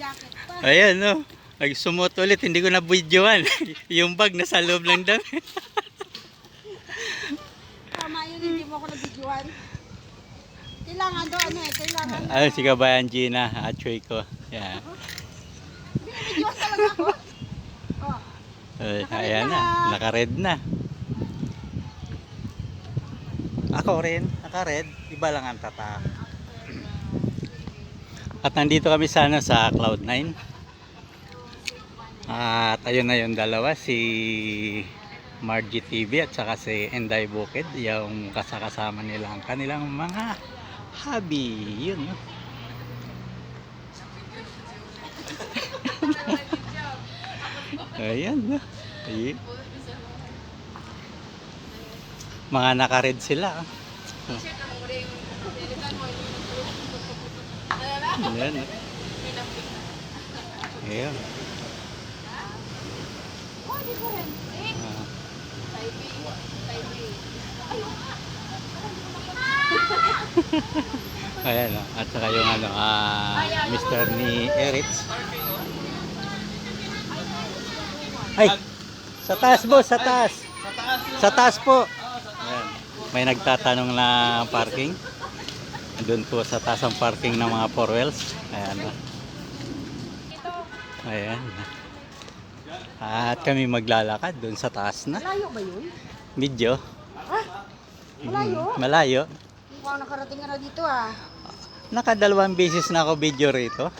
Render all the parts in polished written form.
jacket pa. Ayan, no. Nag-sumot ulit, hindi ko na videoan. Yung bag nasa loob ng damit. Tama yun, hindi mo ako nabidyohan. Kailangan doon, ano eh, kailangan. Ayun, si Kabayan Gina, Achoy ko. Yeah. Binibidyohan talaga ako. Oh, Ayan na, naka-red na. Ako rin, naka-red. Iba lang ang tatak. At nandito kami sana sa Cloud9. At ayun na yung dalawa, si Margie TV at saka si Enday Bukid, yung kasakasama nila ang kanilang mga hobby. Yun, no? Ayan, no? Ayun. Mga naka-red sila. Ayan, no? Ayan. Ayan, no? At saka yung ano, Mr. ni Eritz. Ay! Sa taas, boss! Sa taas! Sa taas po! Ayan. May nagtatanong na parking. Doon po sa taas ang parking ng mga four wheels. Ayan, no? Ayan. At kami maglalakad doon sa taas na. malayo ba yun? Medyo. Ha? Malayo? Malayo. Hindi ako nakarating na dito ah. Nakadalawang beses na ako video rito.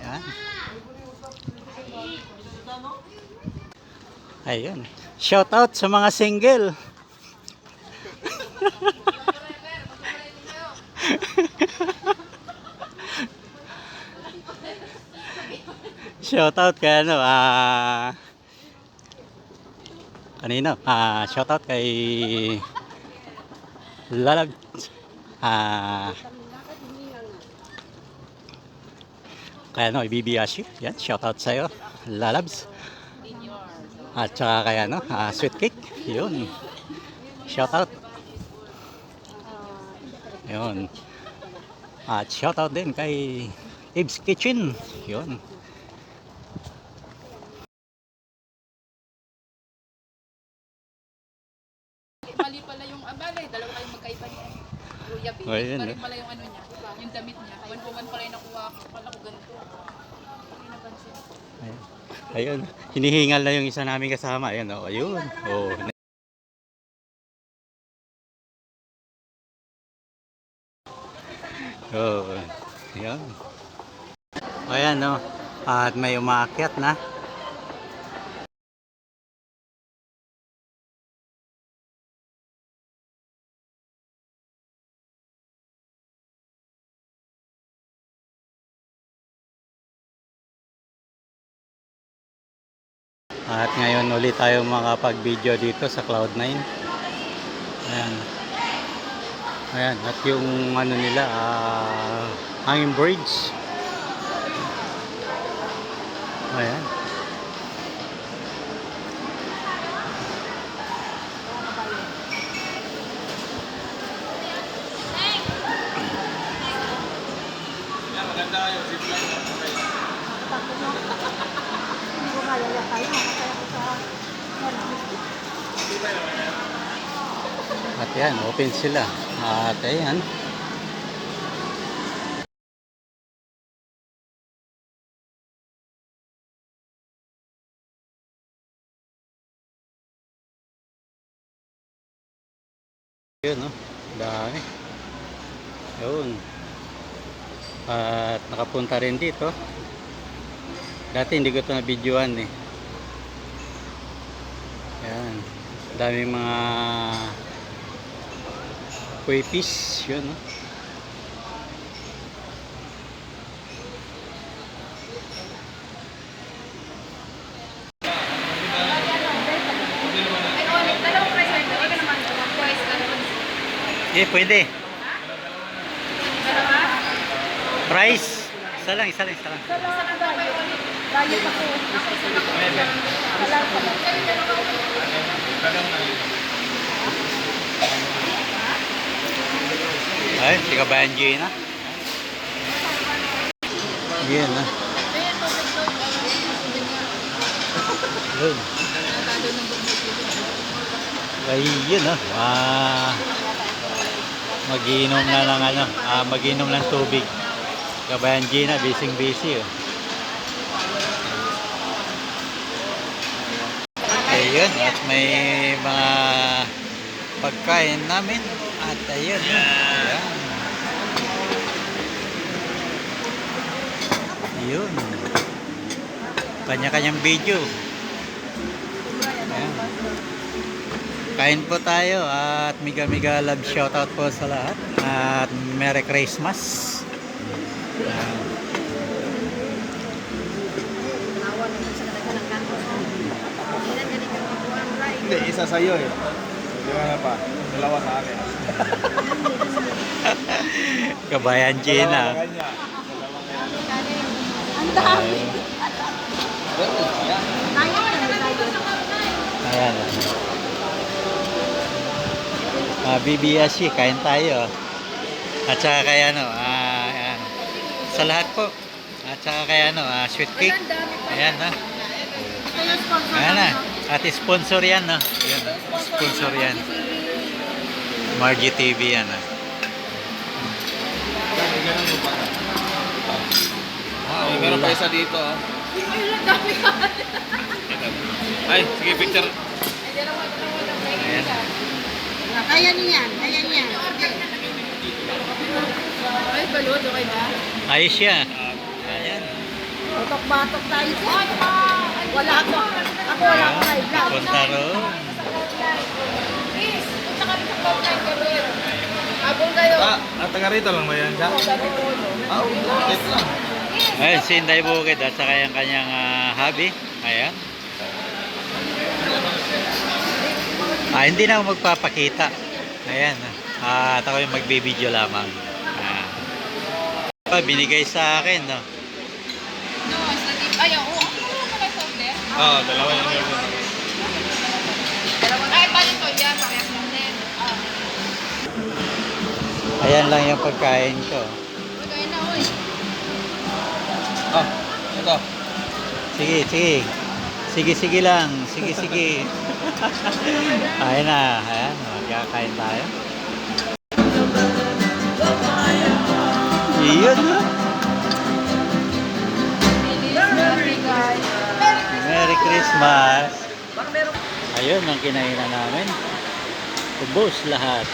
Yan. Ayun. Shout out sa mga single. Shout out kay ano, kanino? Shout out kay Lalag. Kaya ano, Ibibiyashi. Yan, shout out sa'yo, Lalabs. At saka kay ano, Sweet Cake. Yun. Shout out. Yun. At shout out din kay Ibs Kitchen. Yun. Mali pala yung abalay, dalawa kayong magkaiba niya. Kuya B, Ayun, pa rin pala yung ano niya, yung damit niya. 1 pala yung nakuha ko, pala ko ganito. Hindi napansin. Ayun. Hinihingal na yung isa namin kasama. Ayun, oh. Ayun. Oh. Oh. Ayun. Ayan, no. At may umaakyat na. At ngayon ulit tayo makapag-video dito sa Cloud9. Ayan. Ayan. At yung ano nila, hanging bridge. Ayan. Hindi ko kaya yakay. Makakaya ko sa At yan, open sila. At ayan. Yun, no? Dami. Yun. At nakapunta rin dito. Dati hindi ko ito na-videoan eh. Yan. Dami mga kuipis. Yun, no? Eh, pwede. Price. Isa lang, isa lang, isa lang. diet ako. Ay, si Kabayan Gina. Yun, ah. Kaya tubig to. Yun. Natalo ng bumibili. Ay, yun, ah. Magiinom na ng ano, magiinom ng tubig. Kabayan Gina, busy-busy, oh. Ayun, at may mga pagkain namin. At ayun, ayan. Ayun. Kanya-kanyang video. Ayan. Kain po tayo at miga-miga love shoutout po sa lahat. At Merry Christmas. Ayan. Hindi, isa sa'yo eh. Di ba na pa? Dalawa sa akin. Kabayan Gina. Kanya. Ang dami. Ayan. BBSC, kain tayo. At saka kaya ano, ayan. Sa lahat po. At saka kaya ano, sweet cake. Ayan na. Kaya sponsor Ayan na. namin. At sponsor yan, no? Ayan, sponsor yan. Margie TV yan, no? Ganun mo pa. Wow, Meron pa isa dito. Oh. Ay, sige picture. Ayan. Kaya niyan. Kaya niyan. Ay, balot, okay ba? Ayos siya. Ayan. Batok-batok tayo. Wala ako. Ako wala ako high blood. Punta roon. Please, punta kami sa Pop 9 gabi. Habol kayo. Taga rito lang ba yan siya? Sabi ko, no? Bakit lang? Ayun, si Inday Bukid at saka yung kanyang hubby. Ayan. Hindi na ako magpapakita. Ayan. At ako yung magbibideo lamang. Binigay sa akin, no? No, sa tip. Ay, oo. Ako naman pala sa hotel. Oo, dalawa yung meron. Ay, balik ko yan. Parehas lang din. Ayan lang yung pagkain ko. Pagkain na, uy. Ito. Sige, sige. Sige, sige lang. Sige, sige. Ayan na. Ayan. Magkakain tayo. Iyon, no? Happy guys. Merry Christmas. Ayun ang kinainan namin. Ubos lahat.